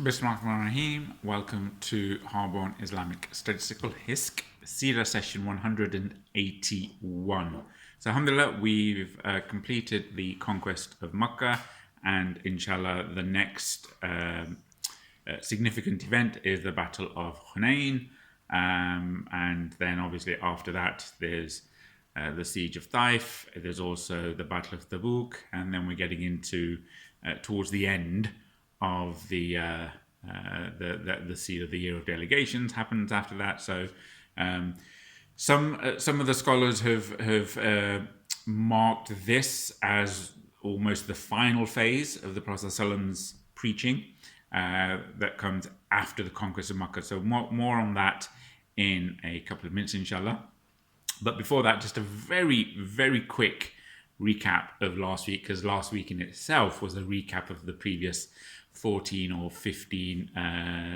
Bismillahirrahmanirrahim. Welcome to Hardborn Islamic Statistical HISC Seerah session 181. So alhamdulillah, we've completed the conquest of Mecca, and inshallah the next significant event is the Battle of Hunain, and then obviously after that there's the Siege of Taif, there's also the Battle of Tabuk, and then we're getting into towards the end of the seed of the year of delegations happens after that. So some of the scholars have marked this as almost the final phase of the Prophet ﷺ's preaching that comes after the conquest of Mecca. So more on that in a couple of minutes, inshallah. But before that, just a very, very quick recap of last week, because last week in itself was a recap of the previous 14 or 15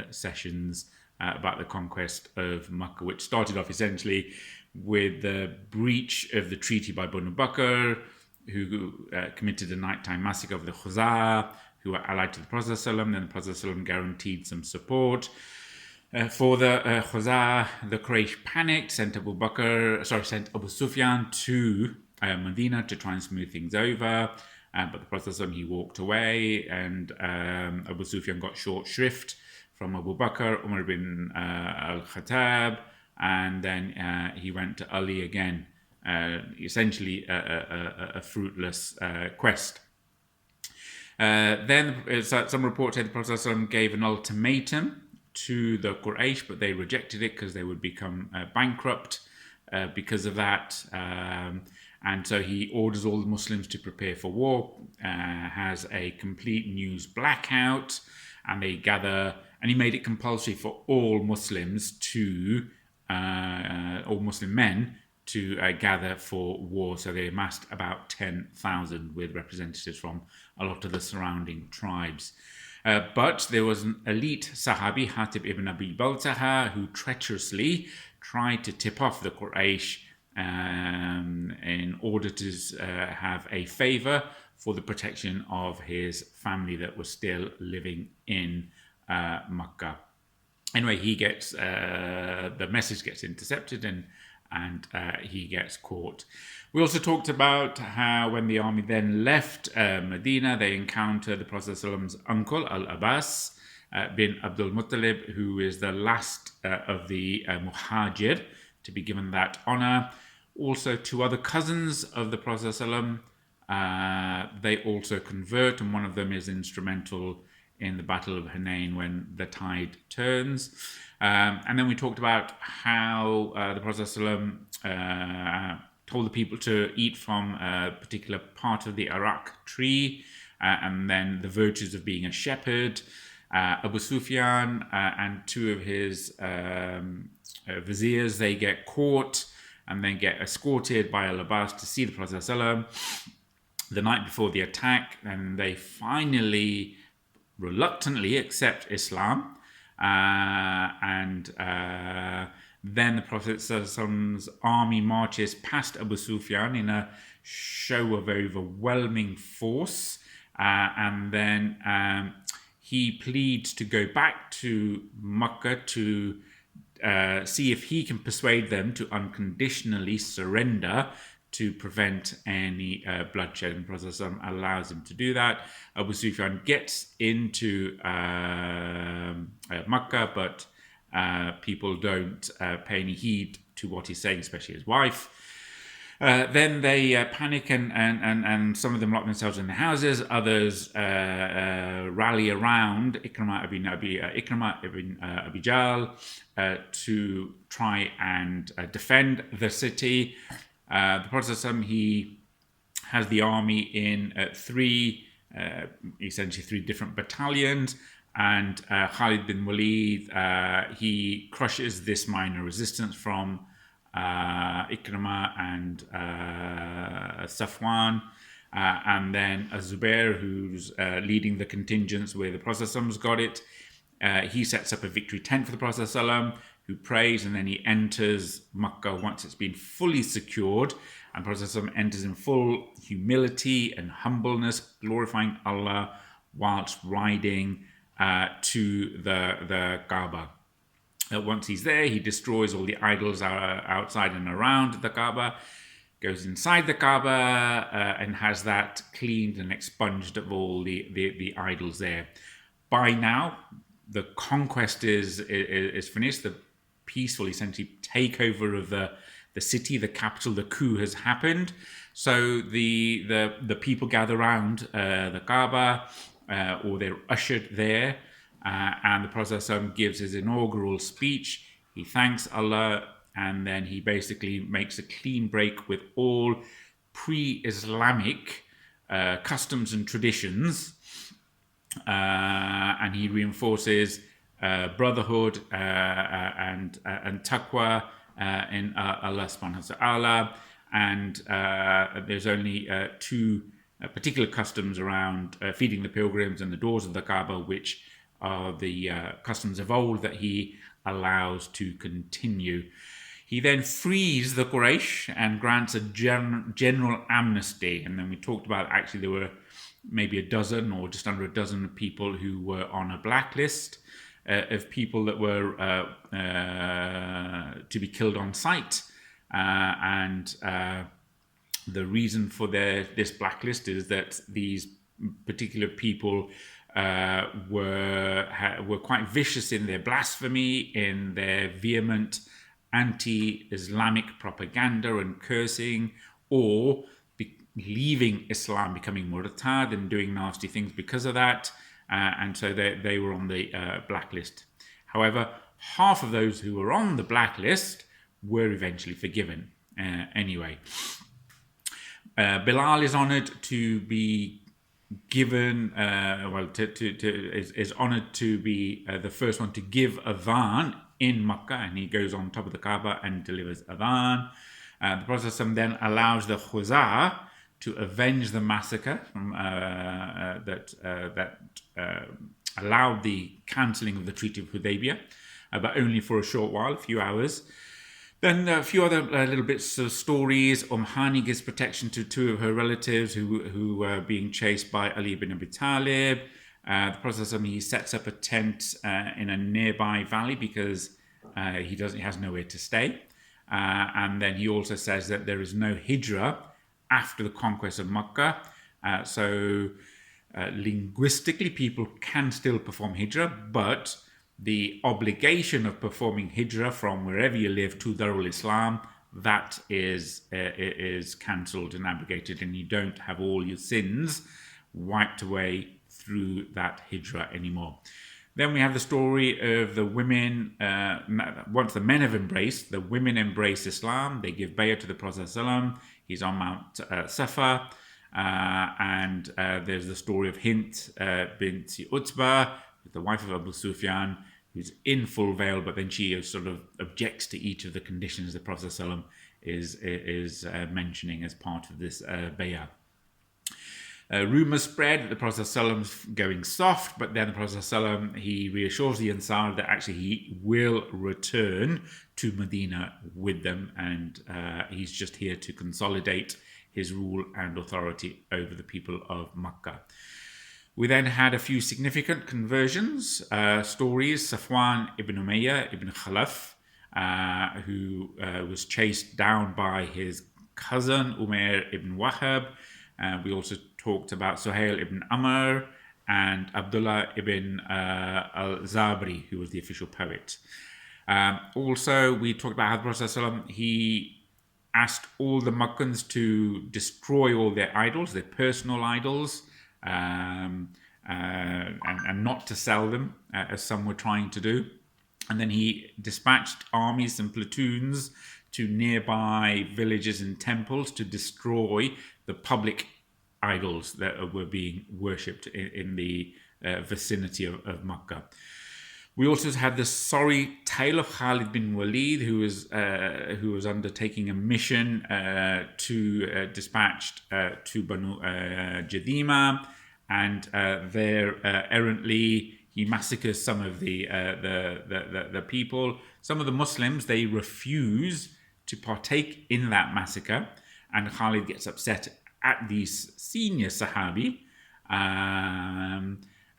sessions about the conquest of Mecca, which started off essentially with the breach of the treaty by Banu Bakr, who committed a nighttime massacre of the Khuzaa, who were allied to the Prophet ﷺ. Then the Prophet ﷺ guaranteed some support for the Khuzaa. The Quraysh panicked, sent Abu Sufyan to Medina to try and smooth things over. But the Prophet he walked away, and Abu Sufyan got short shrift from Abu Bakr, Umer bin Al-Khattab, and then he went to Ali again, essentially a fruitless quest. Then some reports say the Prophet gave an ultimatum to the Quraysh, but they rejected it because they would become bankrupt because of that. And so he orders all the Muslims to prepare for war, has a complete news blackout, and they gather, and he made it compulsory for all Muslims to, all Muslim men to gather for war. So they amassed about 10,000 with representatives from a lot of the surrounding tribes. But there was an elite Sahabi, Hatib ibn Abi Baltaha, who treacherously tried to tip off the Quraysh in order to have a favor for the protection of his family that was still living in Mecca. Anyway, he gets the message gets intercepted, and he gets caught. We also talked about how when the army then left Medina, they encountered the Prophet ﷺ's uncle Al-Abbas bin Abdul Muttalib, who is the last of the Muhajir to be given that honor. Also, two other cousins of the Prophet ﷺ, they also convert, and one of them is instrumental in the Battle of Hunain when the tide turns. And then we talked about how the Prophet ﷺ told the people to eat from a particular part of the arak tree, and then the virtues of being a shepherd. Abu Sufyan and two of his viziers, they get caught and then get escorted by Al-Abbas to see the Prophet ﷺ the night before the attack, and they finally reluctantly accept Islam, and then the Prophet ﷺ's army marches past Abu Sufyan in a show of overwhelming force, and then he pleads to go back to Mecca to see if he can persuade them to unconditionally surrender to prevent any bloodshed. And the Prophet ﷺ allows him to do that. Abu Sufyan gets into Mecca, but people don't pay any heed to what he's saying, especially his wife. Then they panic, and some of them lock themselves in their houses. Others rally around Ikrimah ibn Abi Jahl to try and defend the city. The Prophet ﷺ, he has the army in essentially three different battalions, and Khalid bin Walid, he crushes this minor resistance from Ikrimah and Safwan, and then Zubair, who's leading the contingents where the Prophet ﷺ's got it. He sets up a victory tent for the Prophet ﷺ, who prays, and then he enters Mecca once it's been fully secured. And the Prophet ﷺ enters in full humility and humbleness, glorifying Allah whilst riding to the Kaaba. Once he's there, he destroys all the idols outside and around the Kaaba, goes inside the Kaaba and has that cleaned and expunged of all the idols there. By now, the conquest is finished. The peaceful, essentially, takeover of the city, the capital, the coup has happened. So the people gather around the Kaaba, or they're ushered there, and the Prophet ﷺ gives his inaugural speech. He thanks Allah, and then he basically makes a clean break with all pre-Islamic customs and traditions, and he reinforces brotherhood and taqwa in Allah subhanahu wa ta'ala. And there's only two particular customs around feeding the pilgrims and the doors of the Kaaba, which are the customs of old that he allows to continue. He then frees the Quraysh and grants a general amnesty. And then we talked about, actually, there were maybe a dozen or just under a dozen people who were on a blacklist of people that were to be killed on sight. And the reason for this blacklist is that these particular people were quite vicious in their blasphemy, in their vehement anti-Islamic propaganda and cursing, or leaving Islam, becoming murtad and doing nasty things because of that. And so they were on the blacklist. However, half of those who were on the blacklist were eventually forgiven anyway. Bilal is honored to be given, is honored to be the first one to give adhan in Mecca, and he goes on top of the Kaaba and delivers adhan. The Prophet then allows the Khuzā to avenge the massacre that allowed the cancelling of the Treaty of Hudaybiyah, but only for a short while, a few hours. Then a few other little bits of stories. Hani gives protection to two of her relatives who were being chased by Ali ibn Abi Talib. The Prophet, he sets up a tent in a nearby valley because he has nowhere to stay. And then he also says that there is no hijrah after the conquest of Mecca. So linguistically, people can still perform hijrah, but the obligation of performing hijrah from wherever you live to Darul Islam, that is cancelled and abrogated, and you don't have all your sins wiped away through that hijrah anymore. Then we have the story of the women. Once the men have embraced, the women embrace Islam. They give bay'ah to the Prophet ﷺ. He's on Mount Safa. And there's the story of Hint bint Utbah, the wife of Abu Sufyan, who's in full veil, but then she sort of objects to each of the conditions the Prophet ﷺ is mentioning as part of this bay'ah. Rumours spread that the Prophet ﷺ going soft, but then the Prophet ﷺ, he reassures the Ansar that actually he will return to Medina with them, and he's just here to consolidate his rule and authority over the people of Mecca. We then had a few significant conversions stories. Safwan ibn Umayyah ibn Khalaf, who was chased down by his cousin Umer ibn Wahab. We also talked about Suhail ibn Amr and Abdullah ibn al-Zabri, who was the official poet. Also, we talked about how the Prophet ﷺ, he asked all the Meccans to destroy all their idols, their personal idols, and not to sell them, as some were trying to do. And then he dispatched armies and platoons to nearby villages and temples to destroy the public idols that were being worshipped in the vicinity of Mecca. We also had the sorry tale of Khalid bin Walid, who was undertaking a mission to dispatched to Banu Jadima, and there errantly he massacres some of the people. Some of the Muslims, they refuse to partake in that massacre, and Khalid gets upset at these senior Sahabi,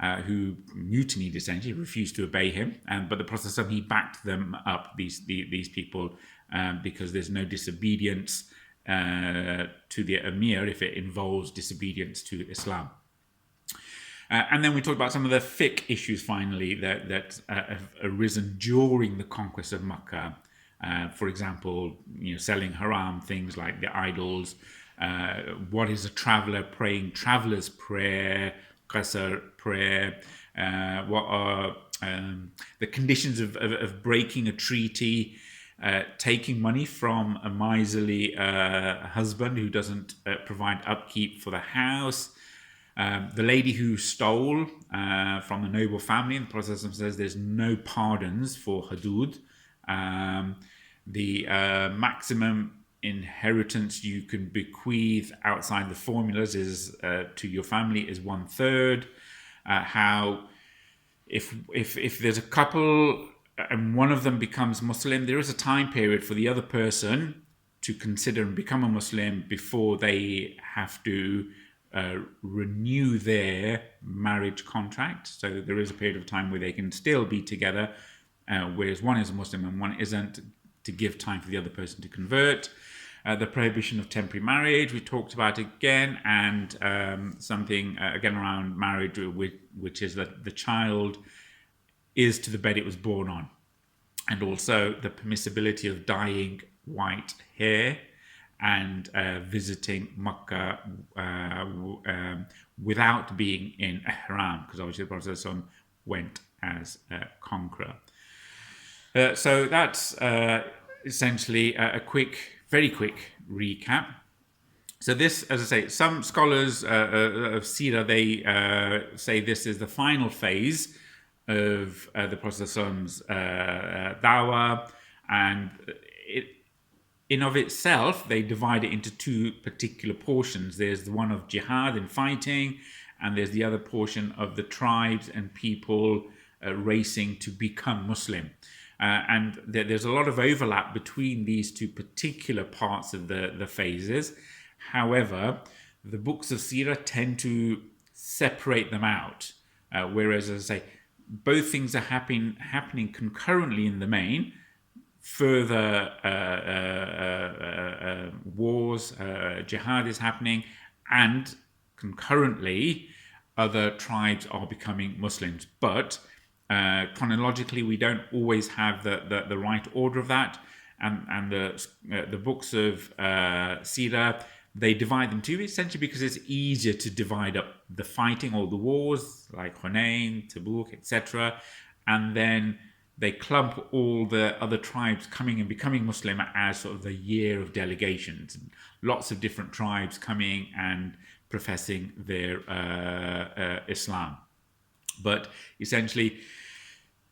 who mutinied, essentially, refused to obey him. But the Prophet ﷺ, he backed them up, these people, because there's no disobedience to the Emir if it involves disobedience to Islam. And then we talked about some of the fiqh issues, finally, that have arisen during the conquest of Mecca. For example, selling haram things like the idols. What is a traveller praying traveller's prayer, qasr prayer? What are the conditions of breaking a treaty? Taking money from a miserly husband who doesn't provide upkeep for the house. The lady who stole from a noble family, and the Prophet says there's no pardons for hudud. The maximum inheritance you can bequeath outside the formulas is to your family is 1/3. How if there's a couple and one of them becomes Muslim, there is a time period for the other person to consider and become a Muslim before they have to renew their marriage contract. So there is a period of time where they can still be together, whereas one is a Muslim and one isn't, to give time for the other person to convert. The prohibition of temporary marriage, we talked about again, and something again around marriage, which is that the child is to the bed it was born on. And also the permissibility of dyeing white hair and visiting Mecca without being in ihram, because obviously the Prophet ﷺ went as a conqueror. So that's essentially a very quick recap. So this, as I say, some scholars of Seerah, they say this is the final phase of the Prophet ﷺ's dawah, and in of itself, they divide it into two particular portions. There's the one of jihad and fighting, and there's the other portion of the tribes and people racing to become Muslim. And there's a lot of overlap between these two particular parts of the phases. However, the books of Seerah tend to separate them out, whereas, as I say, both things are happening concurrently in the main. Further wars, jihad is happening, and concurrently other tribes are becoming Muslims. But chronologically, we don't always have the right order of that, and the books of Seerah, they divide them too, essentially because it's easier to divide up the fighting or the wars like Hunain, Tabuk, etc., and then they clump all the other tribes coming and becoming Muslim as sort of the year of delegations. Lots of different tribes coming and professing their Islam. But essentially,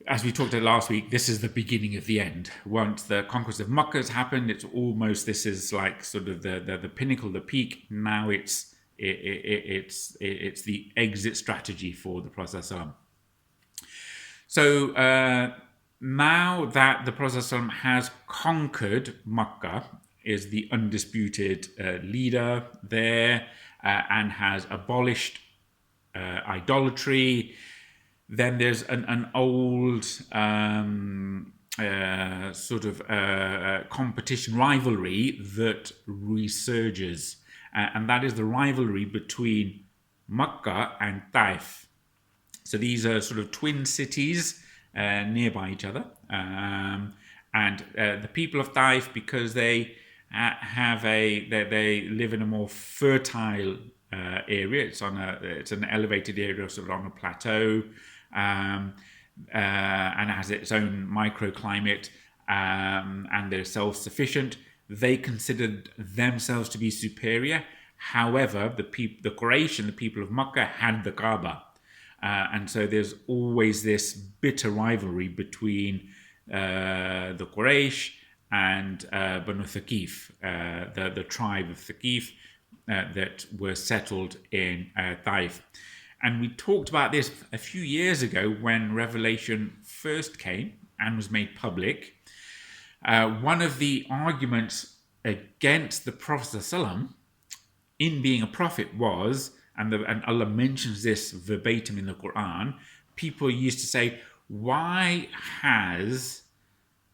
as we talked about last week, this is the beginning of the end. Once the conquest of Mecca has happened, it's almost, this is like sort of the pinnacle, the peak. Now it's the exit strategy for the Prophet ﷺ. So now that the Prophet ﷺ has conquered Mecca, is the undisputed leader there, and has abolished idolatry, then there's an old sort of competition, rivalry that resurges, and that is the rivalry between Mecca and Taif. So these are sort of twin cities nearby each other, and the people of Taif, because they they live in a more fertile area. It's an elevated area, sort of on a plateau, and has its own microclimate, and they're self-sufficient. They considered themselves to be superior. However, the Quraysh and the people of Mecca had the Kaaba, and so there's always this bitter rivalry between the Quraysh and Banu Thaqif, the tribe of Thaqif that were settled in Taif. And we talked about this a few years ago when Revelation first came and was made public. One of the arguments against the Prophet ﷺ in being a prophet was and Allah mentions this verbatim in the Qur'an, people used to say, why has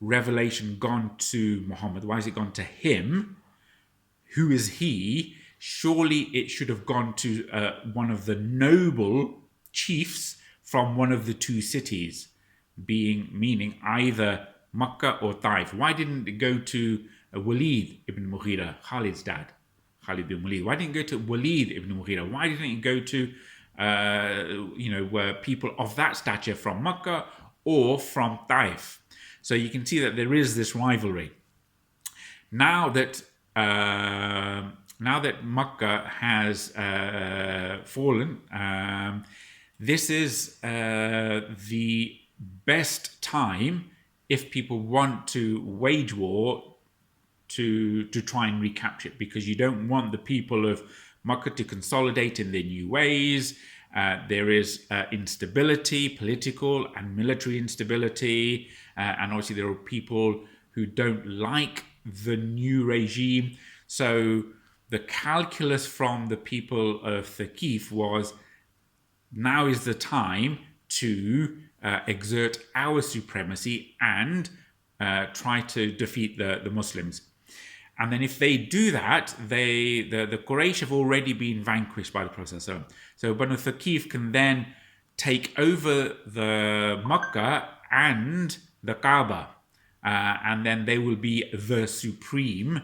revelation gone to Muhammad? Why has it gone to him? Who is he? Surely it should have gone to one of the noble chiefs from one of the two cities, meaning either Mecca or Taif. Why didn't it go to Walid ibn Mughira, Khalid's dad, Khalid bin Walid? Why didn't it go to Walid ibn Mughira? Why didn't it go to people of that stature from Mecca or from Taif? So you can see that there is this rivalry. Now that Mecca has fallen, this is the best time if people want to wage war to try and recapture it, because you don't want the people of Mecca to consolidate in their new ways. There is instability, political and military instability, and obviously there are people who don't like the new regime. So the calculus from the people of Thaqif was, now is the time to exert our supremacy and try to defeat the Muslims. And then if they do that, the Quraysh have already been vanquished by the Prophet. So Banu Thaqif can then take over the Mecca and the Kaaba, and then they will be the supreme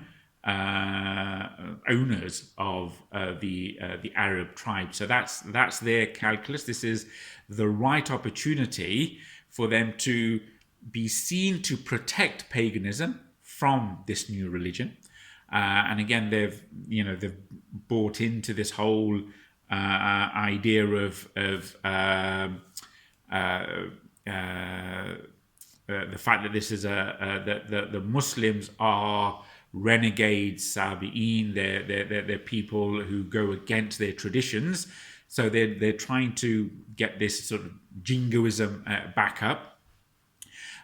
owners of the Arab tribe. So that's their calculus. This is the right opportunity for them to be seen to protect paganism from this new religion. And again, they've bought into this whole idea of the fact that this is that the Muslims are renegades, Sabi'in, they're people who go against their traditions. So they're trying to get this sort of jingoism back up,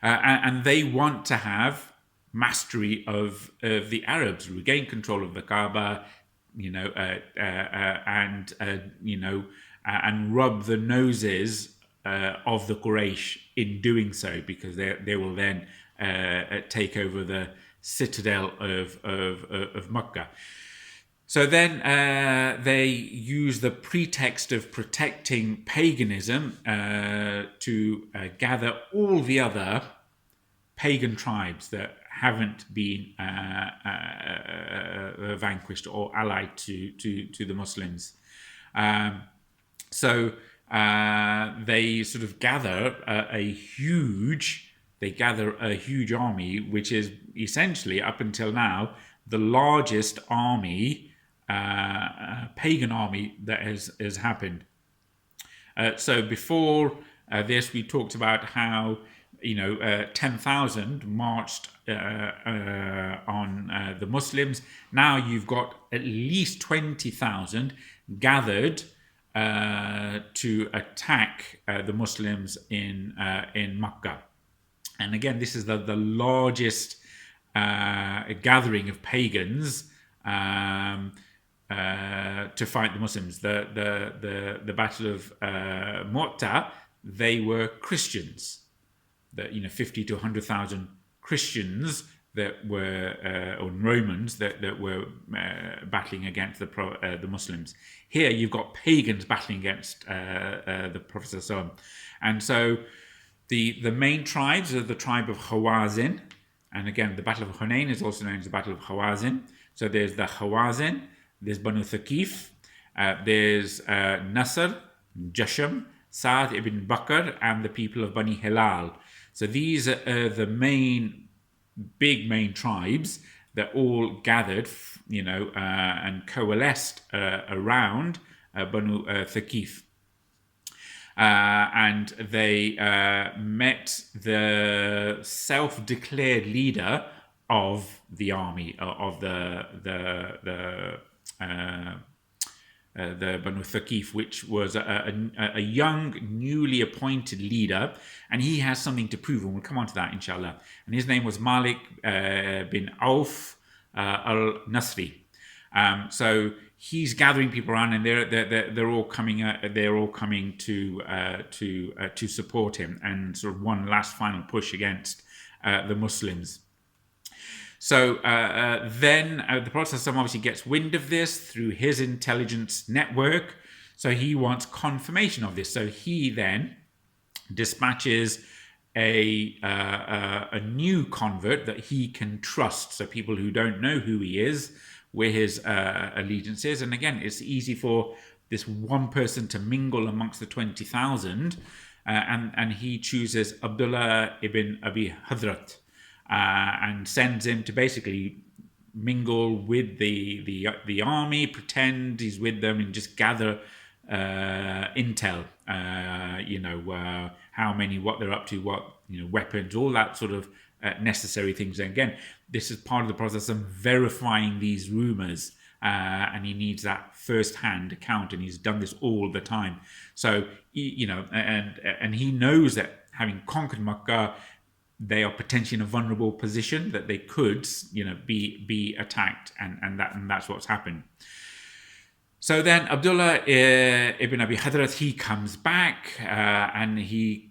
and they want to have mastery of the Arabs, regain control of the Kaaba, and rub the noses of the Quraysh in doing so, because they will then take over the citadel of Mecca. So then they use the pretext of protecting paganism to gather all the other pagan tribes that haven't been vanquished or allied to the Muslims. So they sort of gather a huge army, which is essentially, up until now, the largest army, pagan army that has happened. So before this, we talked about how 10,000 marched on the Muslims. Now you've got at least 20,000 gathered to attack the Muslims in Mecca. And again, this is the largest gathering of pagans to fight the Muslims. The Battle of Mu'tah, they were Christians. 50 to 100,000 Christians that were, or Romans that were battling against the Muslims. Here you've got pagans battling against the Prophet. And so the main tribes are the tribe of Hawazin. And again, the Battle of Hunain is also known as the Battle of Hawazin. So there's the Hawazin, there's Banu Thaqif, there's Nasr, Jasham, Sa'd ibn Bakr, and the people of Bani Hilal. So these are the main tribes that all gathered, and coalesced around Banu Thaqif. And they met the self-declared leader of the army, of the Banu Thaqif, which was a young, newly appointed leader, and he has something to prove, and we'll come on to that, inshallah. And his name was Malik bin Awf al-Nasri. So he's gathering people around, and they're all coming. They're all coming to support him, and sort of one last final push against the Muslims. So then the Prophet obviously gets wind of this through his intelligence network. So he wants confirmation of this. So he then dispatches a new convert that he can trust. So people who don't know who he is, where his allegiance is. And again, it's easy for this one person to mingle amongst the 20,000. And he chooses Abdullah ibn Abi Hadrat and sends him to basically mingle with the army, pretend he's with them, and just gather intel, how many, what they're up to, what, weapons, all that sort of necessary things. And again, this is part of the process of verifying these rumors, and he needs that first-hand account, and he's done this all the time. So, and he knows that having conquered Mecca, they are potentially in a vulnerable position, that they could, be attacked, and that's what's happened. So then Abdullah ibn Abi Hadrat, he comes back and he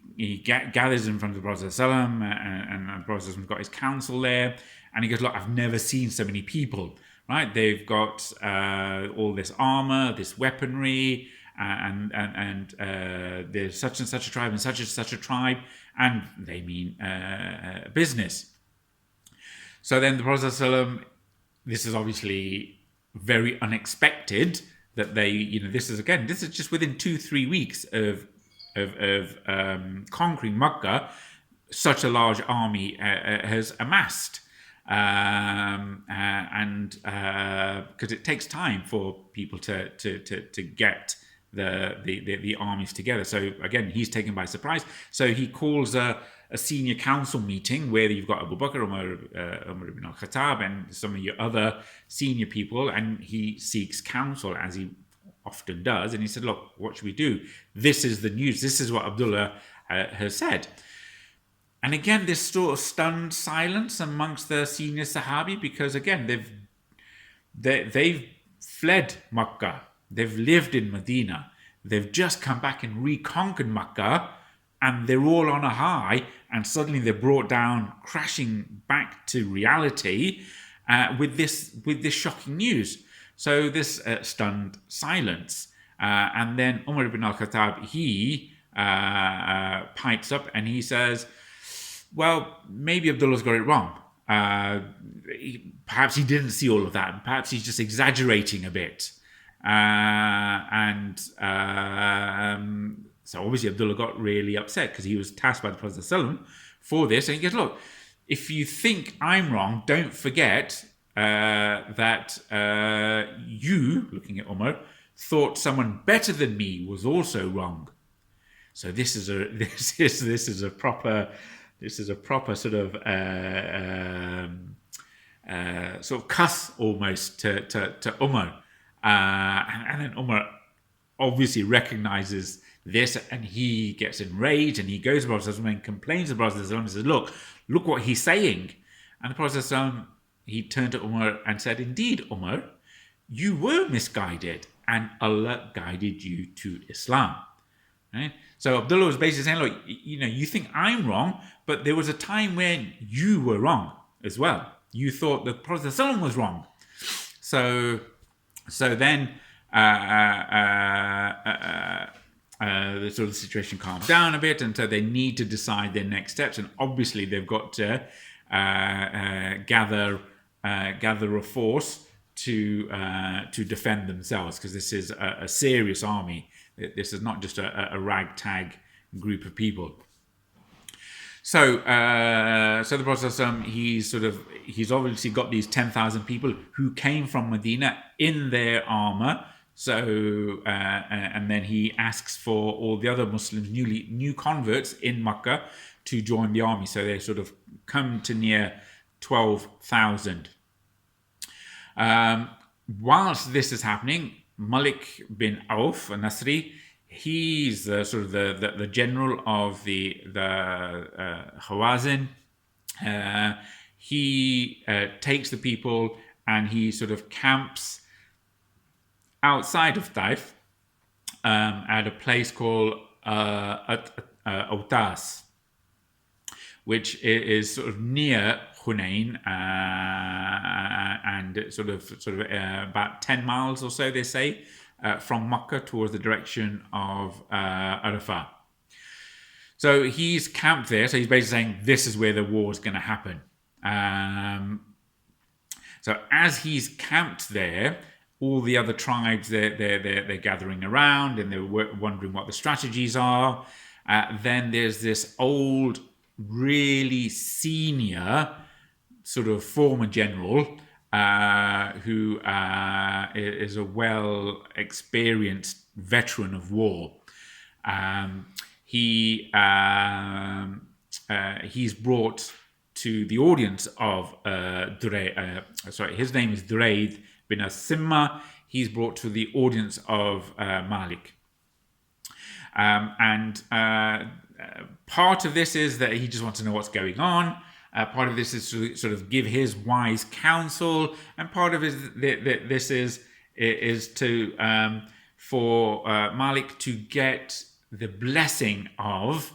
gathers in front of the Prophet ﷺ, and the Prophet ﷺ got his council there, and he goes, look, I've never seen so many people, right? They've got all this armor, this weaponry, and there's such and such a tribe and such a tribe, and they mean business. So then the Prophet ﷺ, this is obviously very unexpected, that they, this is just within 2-3 weeks of conquering Mecca, such a large army has amassed, and because it takes time for people to get the armies together. So again, he's taken by surprise. So he calls a senior council meeting where you've got Abu Bakr, Umar ibn al-Khattab, and some of your other senior people, and he seeks counsel, as he often does. And he said, look, what should we do? This is the news. This is what Abdullah has said. And again, this sort of stunned silence amongst the senior Sahabi, because again, they've fled Mecca. They've lived in Medina. They've just come back and reconquered Mecca, and they're all on a high, and suddenly they're brought down, crashing back to reality with this shocking news. So this stunned silence. And then Umar ibn al-Khattab, he pipes up and he says, well, maybe Abdullah's got it wrong. Perhaps he didn't see all of that. Perhaps he's just exaggerating a bit. So obviously Abdullah got really upset, because he was tasked by the Prophet ﷺ for this. And he goes, look, if you think I'm wrong, don't forget that you, looking at Umar, thought someone better than me was also wrong. So this is a proper sort of cuss almost to Umar. And then Umar obviously recognizes this, and he gets enraged, and he goes to the Prophet and complains to the Prophet and says, look what he's saying. And the Prophet, he turned to Umar and said, indeed, Umar, you were misguided, and Allah guided you to Islam. Right? So Abdullah was basically saying, look, you think I'm wrong, but there was a time when you were wrong as well. You thought the Prophet was wrong. So then the sort of situation calmed down a bit, and so they need to decide their next steps. And obviously they've got to gather a force to defend themselves, because this is a serious army. This is not just a ragtag group of people. So the Prophet, he's obviously got these 10,000 people who came from Medina in their armor. So and then he asks for all the other Muslims, new converts in Mecca, to join the army. So they sort of come to near 12,000. Whilst this is happening, Malik bin Awf al-Nasri, he's the general of the Hawazin. He takes the people, and he sort of camps outside of Taif, at a place called Awtas, which is sort of near Hunain, and it's sort of about 10 miles or so, they say, from Mecca towards the direction of Arafah. So he's camped there. So he's basically saying this is where the war is going to happen. So as he's camped there, all the other tribes they're gathering around and they're wondering what the strategies are. Then there's this old, really senior sort of former general who is a well experienced veteran of war. He's brought to the audience of his name is Duraid bin As-Simmah. He's brought to the audience of Malik. Part of this is that he just wants to know what's going on. Part of this is to sort of give his wise counsel, and part of this is to for Malik to get the blessing of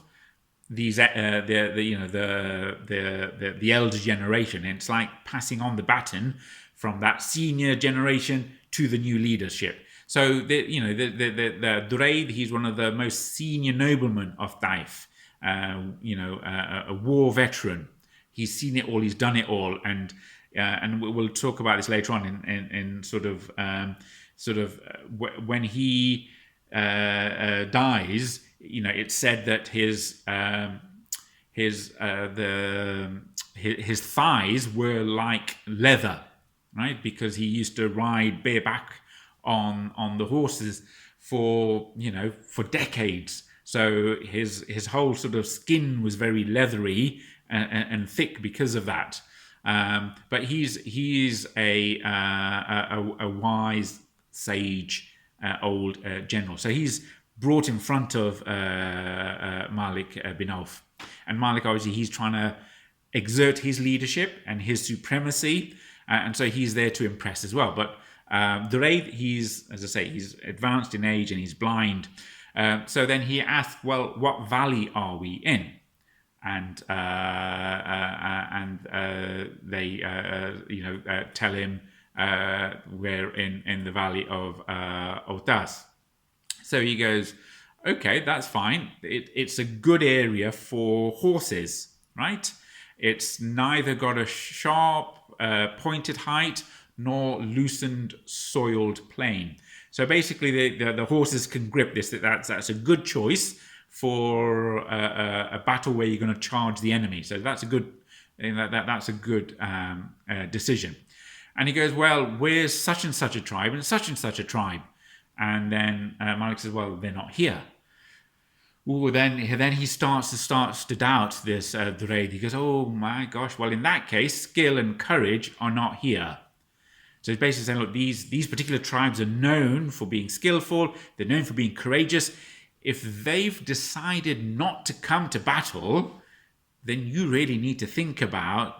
these the elder generation. And it's like passing on the baton from that senior generation to the new leadership. So the Duraid, he's one of the most senior noblemen of Taif. A war veteran. He's seen it all. He's done it all, and we'll talk about this later on in when he dies. It's said that his thighs were like leather, right? Because he used to ride bareback on the horses for decades. So his whole sort of skin was very leathery and thick because of that. But he's a wise sage old general. So he's brought in front of Malik bin Awf, and Malik, obviously he's trying to exert his leadership and his supremacy, and so he's there to impress as well. But Duraid, he's advanced in age and he's blind. So then he asked, well, what valley are we in? And they tell him we're in the valley of Awtas. So he goes, okay, that's fine. It's a good area for horses, right? It's neither got a sharp, pointed height nor loosened, soiled plain. So basically, the horses can grip this. That's a good choice for a battle where you're going to charge the enemy. So that's a good decision. And he goes, well, where's such and such a tribe and such tribe? And then Malik says, well, they're not here. Ooh, then he starts to doubt this Duraid. He goes, oh my gosh, well, in that case, skill and courage are not here. So he's basically saying, look, these particular tribes are known for being skillful. They're known for being courageous. If they've decided not to come to battle, then you really need to think about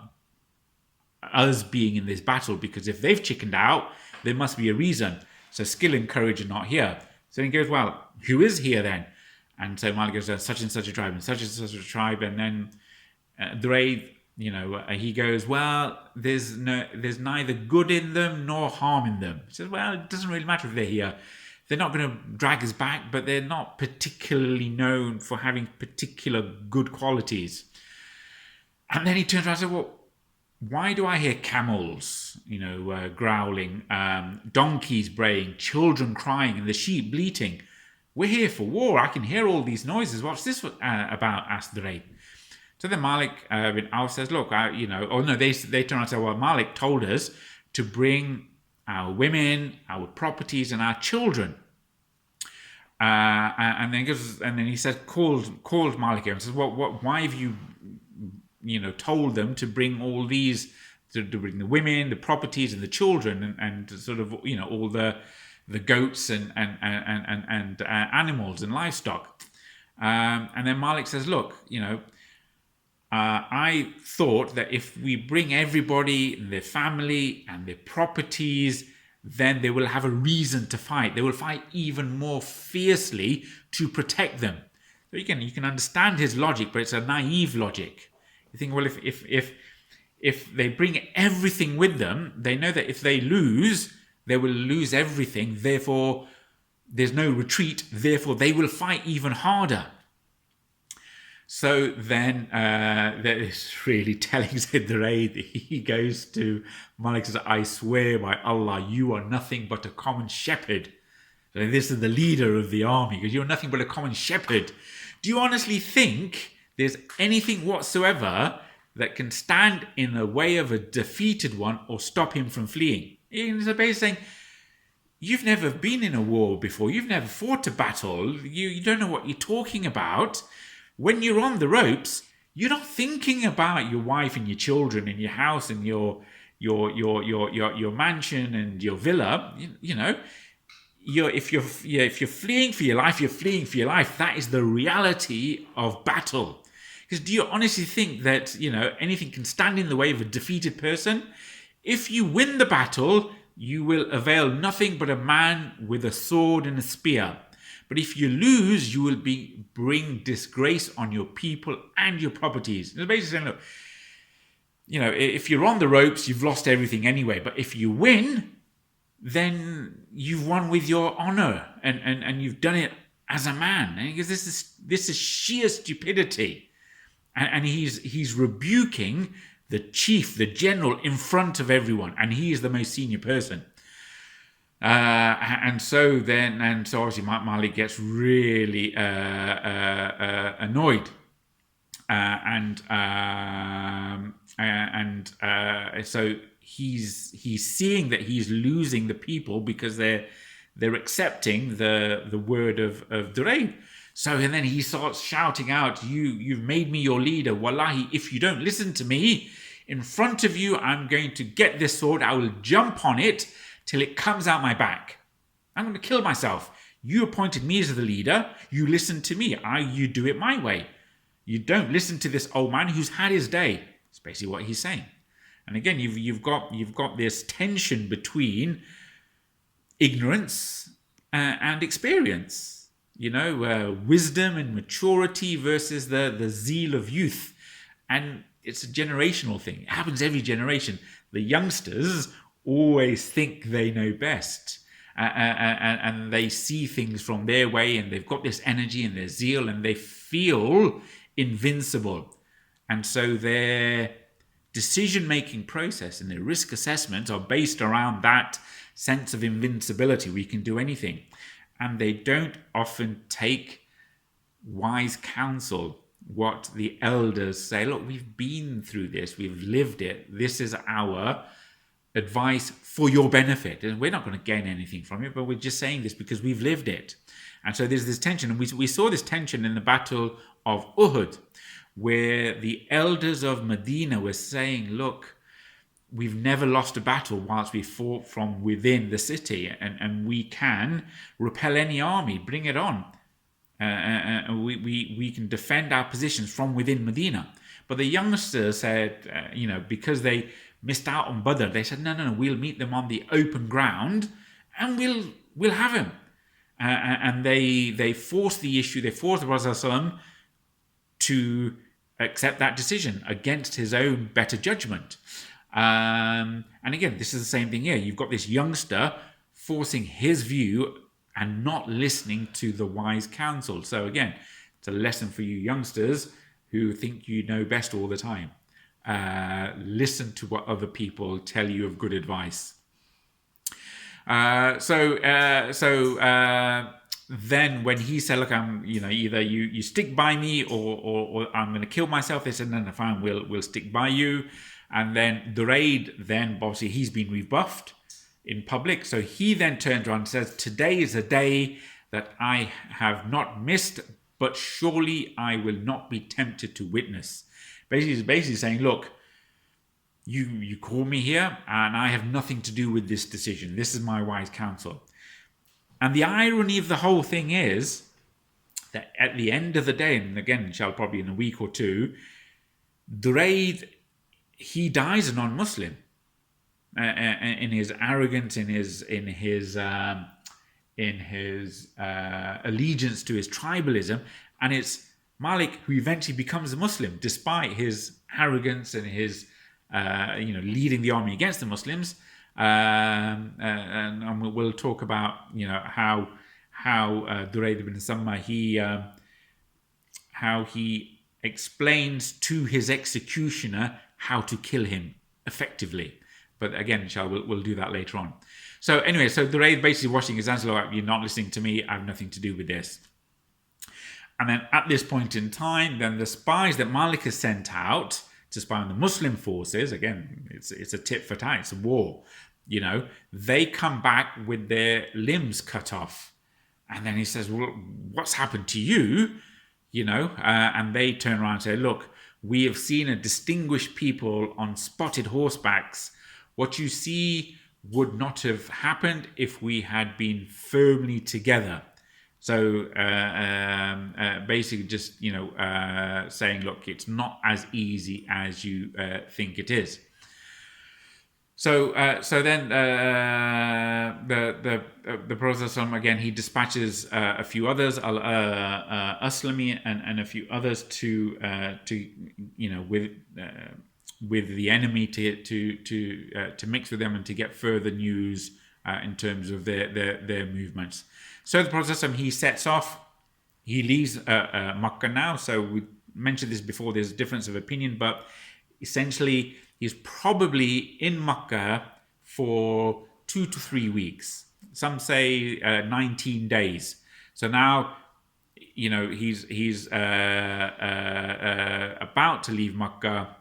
us being in this battle, because if they've chickened out, there must be a reason. So skill and courage are not here. So he goes, well, who is here then? And so Malik goes, such and such a tribe and such a tribe. And then Duraid, he goes, well, there's neither good in them nor harm in them. He says, well, it doesn't really matter if they're here. They're not going to drag us back, but they're not particularly known for having particular good qualities. And then he turns around and says, well, why do I hear camels, growling, donkeys braying, children crying, and the sheep bleating? We're here for war. I can hear all these noises. What's this about? Asked Duraid. So then Malik bin Awf says, look, they turn around and say, well, Malik told us to bring our women, our properties, and our children. And then he says, called Malik and says, well, why have you told them to bring all these, to bring the women, the properties, and the children, and sort of all the goats and animals and livestock. And then Malik says, look, I thought that if we bring everybody, their family and their properties, then they will have a reason to fight. They will fight even more fiercely to protect them. So you can understand his logic, but it's a naive logic. You think, well, if they bring everything with them, they know that if they lose, they will lose everything. Therefore, there's no retreat. Therefore, they will fight even harder. So then, that is really telling Said Duraid. He goes to Malik and says, I swear by Allah, you are nothing but a common shepherd. So this is the leader of the army, because you're nothing but a common shepherd. Do you honestly think there's anything whatsoever that can stand in the way of a defeated one or stop him from fleeing? He's basically saying, you've never been in a war before. You've never fought a battle. You don't know what you're talking about. When you're on the ropes, you're not thinking about your wife and your children and your house and your mansion and your villa. If you're fleeing for your life, you're fleeing for your life. That is the reality of battle. Because do you honestly think that anything can stand in the way of a defeated person? If you win the battle, you will avail nothing but a man with a sword and a spear. But if you lose, you will bring disgrace on your people and your properties. It's basically saying, look, if you're on the ropes, you've lost everything anyway. But if you win, then you've won with your honor and you've done it as a man. Because this is sheer stupidity. And he's rebuking the chief, the general, in front of everyone. And he is the most senior person. And so obviously Malik gets really annoyed, so he's seeing that he's losing the people because they're accepting the word of Duraid. So and then he starts shouting out, "You've made me your leader. Wallahi, if you don't listen to me, in front of you, I'm going to get this sword. I will jump on it till it comes out my back. I'm going to kill myself. You appointed me as the leader. You listen to me. You do it my way. You don't listen to this old man who's had his day." It's basically what he's saying. And again, you've got this tension between ignorance and experience. Wisdom and maturity versus the zeal of youth. And it's a generational thing. It happens every generation. The youngsters always think they know best, and they see things from their way, and they've got this energy and their zeal, and they feel invincible. And so their decision-making process and their risk assessments are based around that sense of invincibility. We can do anything. And they don't often take wise counsel. What the elders say, look, we've been through this, we've lived it, this is our advice for your benefit, and we're not going to gain anything from it, but we're just saying this because we've lived it. And so there's this tension, and we saw this tension in the battle of Uhud, where the elders of Medina were saying, look, we've never lost a battle whilst we fought from within the city, and we can repel any army, bring it on. We can defend our positions from within Medina. But the youngsters said, because they missed out on Badr, they said, no, we'll meet them on the open ground and we'll have him. And they forced the issue, they forced the Prophet ﷺ to accept that decision against his own better judgment. And again, this is the same thing here. You've got this youngster forcing his view and not listening to the wise counsel. So again, it's a lesson for you youngsters who think you know best all the time. Listen to what other people tell you of good advice. Then when he said, look, I'm, either you stick by me or I'm going to kill myself, they said, no, fine, we'll stick by you. And then Duraid, then obviously he's been rebuffed in public. So he then turns around and says, today is a day that I have not missed, but surely I will not be tempted to witness. He's basically saying, look, you call me here and I have nothing to do with this decision. This is my wise counsel. And the irony of the whole thing is that at the end of the day, and again, probably in a week or two, Duraid, he dies a non-Muslim. arrogance, in his allegiance to his tribalism, and it's Malik who eventually becomes a Muslim despite his arrogance and his leading the army against the Muslims. And we'll talk about how Duraid bin As-Simmah, how he explains to his executioner how to kill him effectively. But again, inshallah, we'll do that later on. So anyway, so Duraid basically washing his hands, like, you're not listening to me, I have nothing to do with this. And then at this point in time, then the spies that Malik has sent out to spy on the Muslim forces, again, it's a tit for tat, it's a war, they come back with their limbs cut off. And then he says, well, what's happened to you? And they turn around and say, look, we have seen a distinguished people on spotted horsebacks. What you see would not have happened if we had been firmly together. So basically just, saying, look, it's not as easy as you think it is. So then the Prophet again, he dispatches a few others, Aslami and a few others to with the enemy to mix with them and to get further news in terms of their movements. So the Prophet, he sets off. He leaves Mecca now. So we mentioned this before. There's a difference of opinion, but essentially he's probably in Mecca for 2 to 3 weeks. Some say 19 days. So now, he's about to leave Mecca,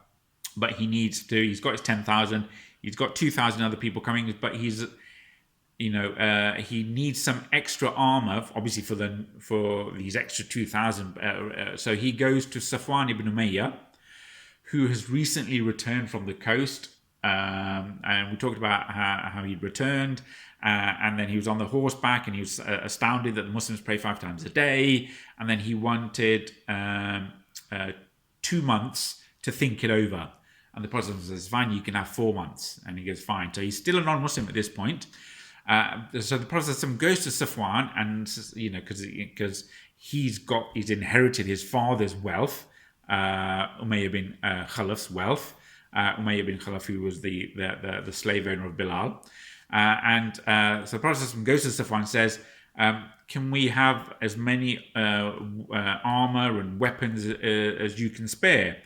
but he's got his 10,000. He's got 2,000 other people coming, but he needs some extra armor, obviously for these extra 2,000. So he goes to Safwan ibn Umayyah, who has recently returned from the coast. And we talked about how he returned. And then he was on the horseback, and he was astounded that the Muslims pray 5 times a day. And then he wanted 2 months to think it over. And the Prophet says, fine, you can have 4 months. And he goes, fine. So he's still a non-Muslim at this point. So the Prophet goes to Safwan, and because he's inherited his father's wealth, Umayyah bin Khalaf's wealth, Umayyah bin Khalaf, who was the slave owner of Bilal, so the Prophet goes to Safwan and says, can we have as many armor and weapons as you can spare?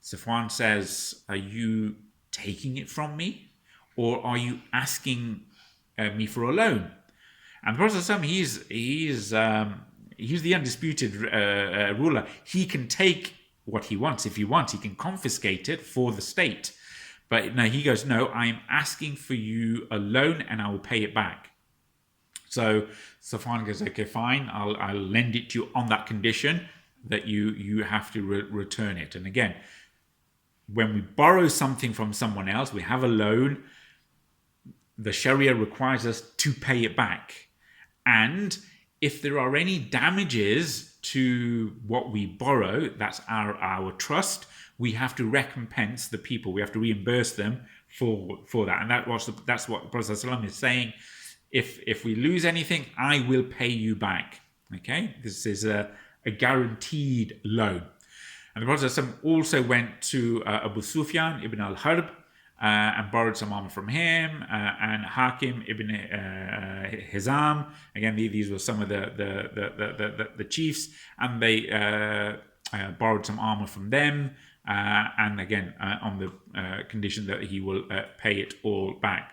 Safwan says, are you taking it from me, or are you asking me for a loan? And the Prophet, he's the undisputed ruler. He can take what he wants. If he wants, he can confiscate it for the state. But no, he goes, no, I'm asking for you a loan and I will pay it back. So Safwan goes, okay, fine, I'll lend it to you on that condition that you have to return it. And again, when we borrow something from someone else, we have a loan, the Sharia requires us to pay it back. And if there are any damages to what we borrow, that's our trust, we have to recompense the people. We have to reimburse them for that. And that's what the Prophet ﷺ is saying. If we lose anything, I will pay you back. Okay? This is a guaranteed loan. And the Prophet ﷺ also went to Abu Sufyan ibn al-Harb and borrowed some armor from him, and Hakim ibn Hizam. Again, these were some of the chiefs, and they borrowed some armor from them, and again, on the condition that he will pay it all back.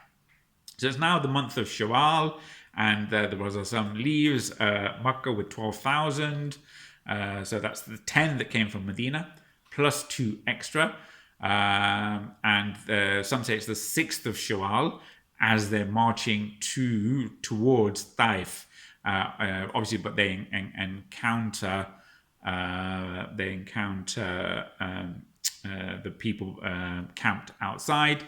So it's now the month of Shawwal, and the Prophet ﷺ leaves Mecca with 12,000. So that's the 10 that came from Medina, plus 2 extra. And some say it's the 6th of Shawwal as they're marching towards Taif. Obviously, but they encounter the people camped outside.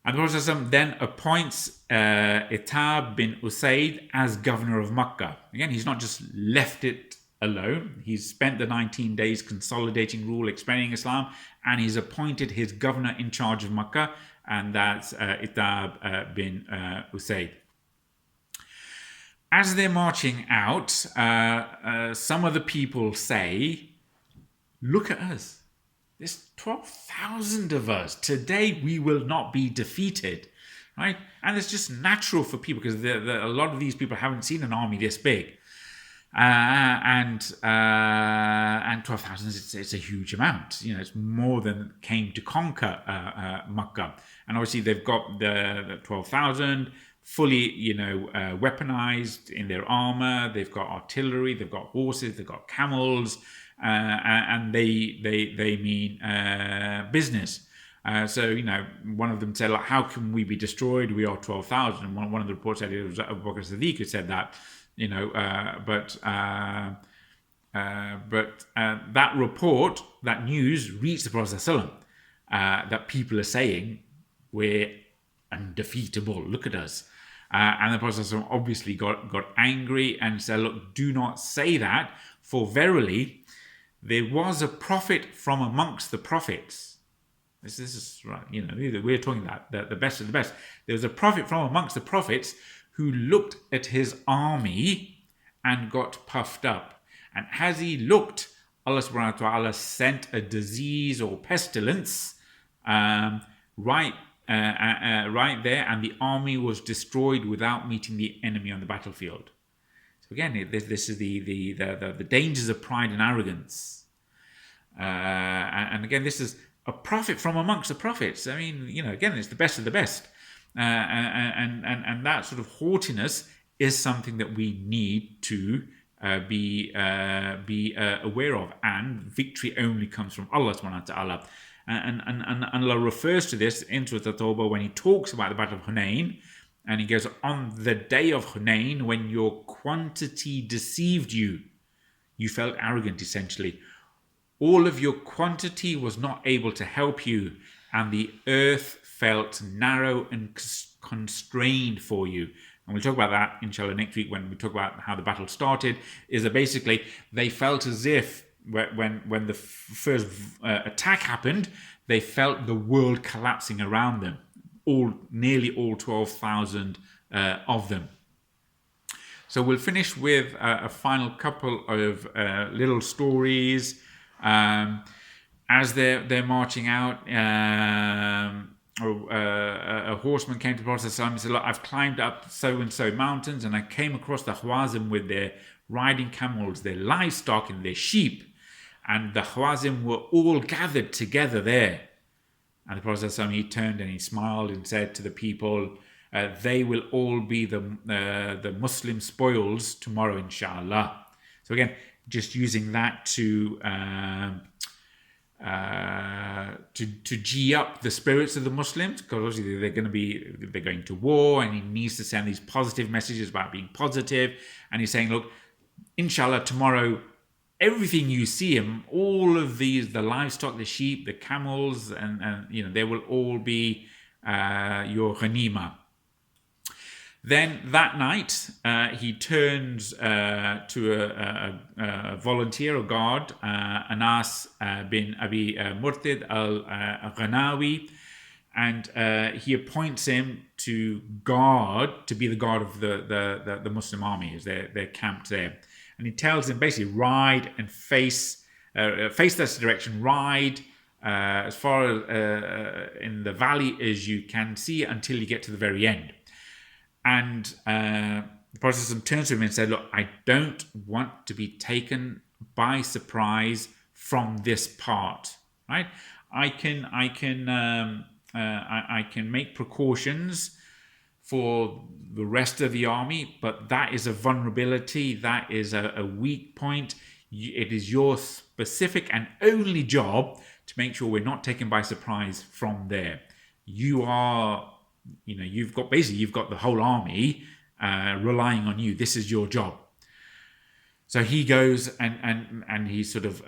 And the Prophet then appoints Itab bin Usaid as governor of Mecca. Again, he's not just left it alone. He's spent the 19 days consolidating rule, explaining Islam, and he's appointed his governor in charge of Mecca, and that's Itab bin Usayd. As they're marching out, some of the people say, look at us. There's 12,000 of us. Today we will not be defeated. Right? And it's just natural for people because a lot of these people haven't seen an army this big. And 12,000 it's a huge amount. It's more than came to conquer Mecca. And obviously they've got the 12,000 fully, weaponized in their armor. They've got artillery. They've got horses. They've got camels, and they mean business. So one of them said, like, how can we be destroyed? We are 12,000. And one of the reports said it was Abu Bakr Siddiq who said that. But that report, that news reached the Prophet ﷺ, that people are saying we're undefeatable. Look at us. And the Prophet ﷺ obviously got angry and said, look, do not say that, for verily there was a prophet from amongst the prophets. This is right, we're talking about the best of the best. There was a prophet from amongst the prophets who looked at his army and got puffed up. And as he looked, Allah subhanahu wa ta'ala sent a disease or pestilence right there, and the army was destroyed without meeting the enemy on the battlefield. So again, this is the dangers of pride and arrogance. And again, this is a prophet from amongst the prophets. I mean, again, it's the best of the best. And that sort of haughtiness is something that we need to be aware of. And victory only comes from Allah subhanahu wa ta'ala. And Allah refers to this in Surah At-Tawbah when he talks about the Battle of Hunain. And he goes, on the day of Hunain, when your quantity deceived you, you felt arrogant essentially. All of your quantity was not able to help you, and the earth felt narrow and constrained for you. And we'll talk about that, inshallah, next week when we talk about how the battle started, is that basically they felt as if when the first attack happened, they felt the world collapsing around them, nearly all 12,000 of them. So we'll finish with a final couple of little stories. As they're marching out, a horseman came to the Prophet and said, look, I've climbed up so-and-so mountains and I came across the Hawazin with their riding camels, their livestock and their sheep. And the Hawazin were all gathered together there. And the Prophet he turned and he smiled and said to the people, they will all be the Muslim spoils tomorrow, inshallah. So again, just using that to gee up the spirits of the Muslims, because obviously they're going to war, and he needs to send these positive messages about being positive. And he's saying, look, inshallah, tomorrow, everything you see him, all of these, the livestock, the sheep, the camels, and they will all be your ghanima. Then that night, he turns to a volunteer, a guard, Anas bin Abi Murthid Al-Ghanawi, and he appoints him to be the guard of the Muslim army as they're camped there. And he tells him basically ride and face this direction, ride as far as in the valley as you can see until you get to the very end. And the Prophet turns to him and said, look, I don't want to be taken by surprise from this part, right? I can make precautions for the rest of the army, but that is a vulnerability, that is a weak point. It is your specific and only job to make sure we're not taken by surprise from there. You are, you've got the whole army relying on you. This is your job. So he goes and he sort of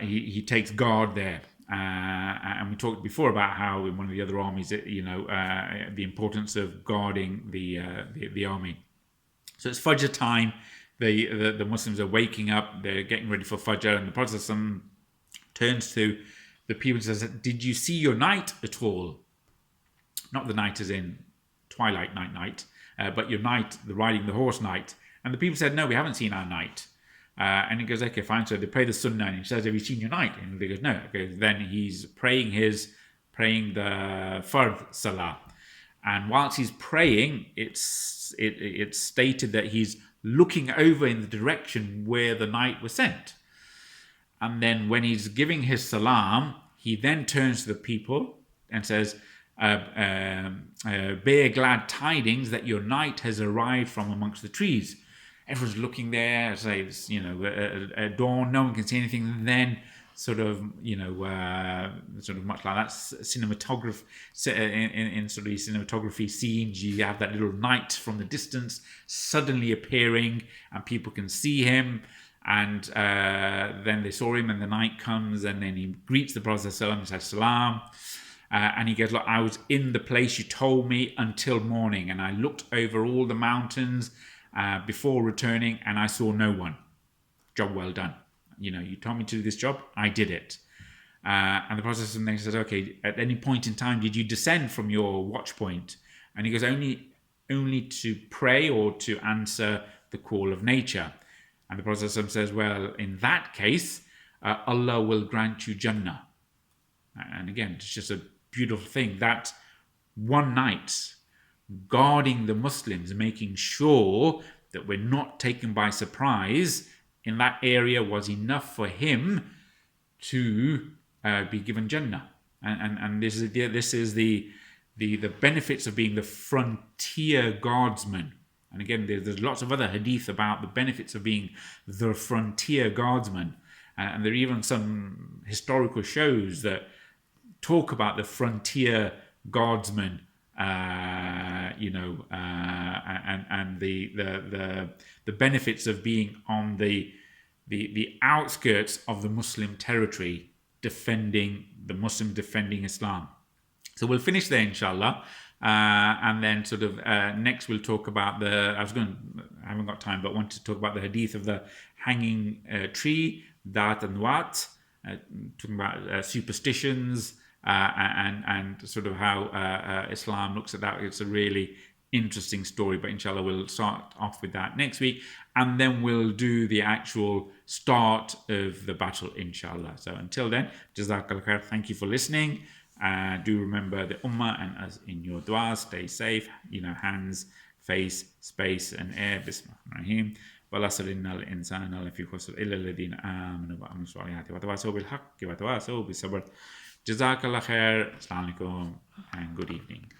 he takes guard there. And we talked before about how in one of the other armies, the importance of guarding the army. So it's Fajr time. the Muslims are waking up, they're getting ready for Fajr, and the Prophet ﷺ turns to the people and says, "Did you see your knight at all?" Not the night as in twilight, night, but your knight, the riding the horse knight. And the people said, "No, we haven't seen our knight." And he goes, "Okay, fine." So they pray the Sunnah, and he says, "Have you seen your knight?" And they go, "No." Okay, then he's praying the Fard Salah. And whilst he's praying, it's stated that he's looking over in the direction where the knight was sent. And then when he's giving his salam, he then turns to the people and says, "Bear glad tidings that your knight has arrived from amongst the trees." Everyone's looking there, says, at dawn, no one can see anything. And then sort of much like that cinematography, in sort of cinematography scenes, you have that little knight from the distance suddenly appearing, and people can see him. And then they saw him, and the knight comes, and then he greets the Prophet ﷺ and says salam. And he goes, "Look, I was in the place you told me until morning, and I looked over all the mountains before returning, and I saw no one. Job well done. You told me to do this job, I did it." And the Prophet then says, "Okay, at any point in time did you descend from your watch point?" And he goes, only to pray or to answer the call of nature." And the Prophet says, "Well, in that case, Allah will grant you Jannah." And again, it's just a beautiful thing that one night guarding the Muslims, making sure that we're not taken by surprise in that area, was enough for him to be given Jannah. And this is the benefits of being the frontier guardsman. And again, there's lots of other hadith about the benefits of being the frontier guardsman. And there are even some historical shows that talk about the frontier guardsman, and the benefits of being on the outskirts of the Muslim territory, defending Islam. So we'll finish there, inshallah. And then sort of next we'll talk about I haven't got time, but want to talk about the hadith of the hanging tree, dat and wat, talking about superstitions, and sort of how Islam looks at that. It's a really interesting story, but inshallah we'll start off with that next week, and then we'll do the actual start of the battle, inshallah. So until then, Jazakallah khair, thank you for listening. Do remember the ummah and us in your dua. Stay safe, hands, face, space and air. Bismillahirrahmanirrahim. والعصر إن الإنسان لفي خسر إلا الذين آمنوا وعملوا الصالحات وتواصوا بالحق وتواصوا بالصبر. Jazakallah khair. Assalamu alaikum and good evening.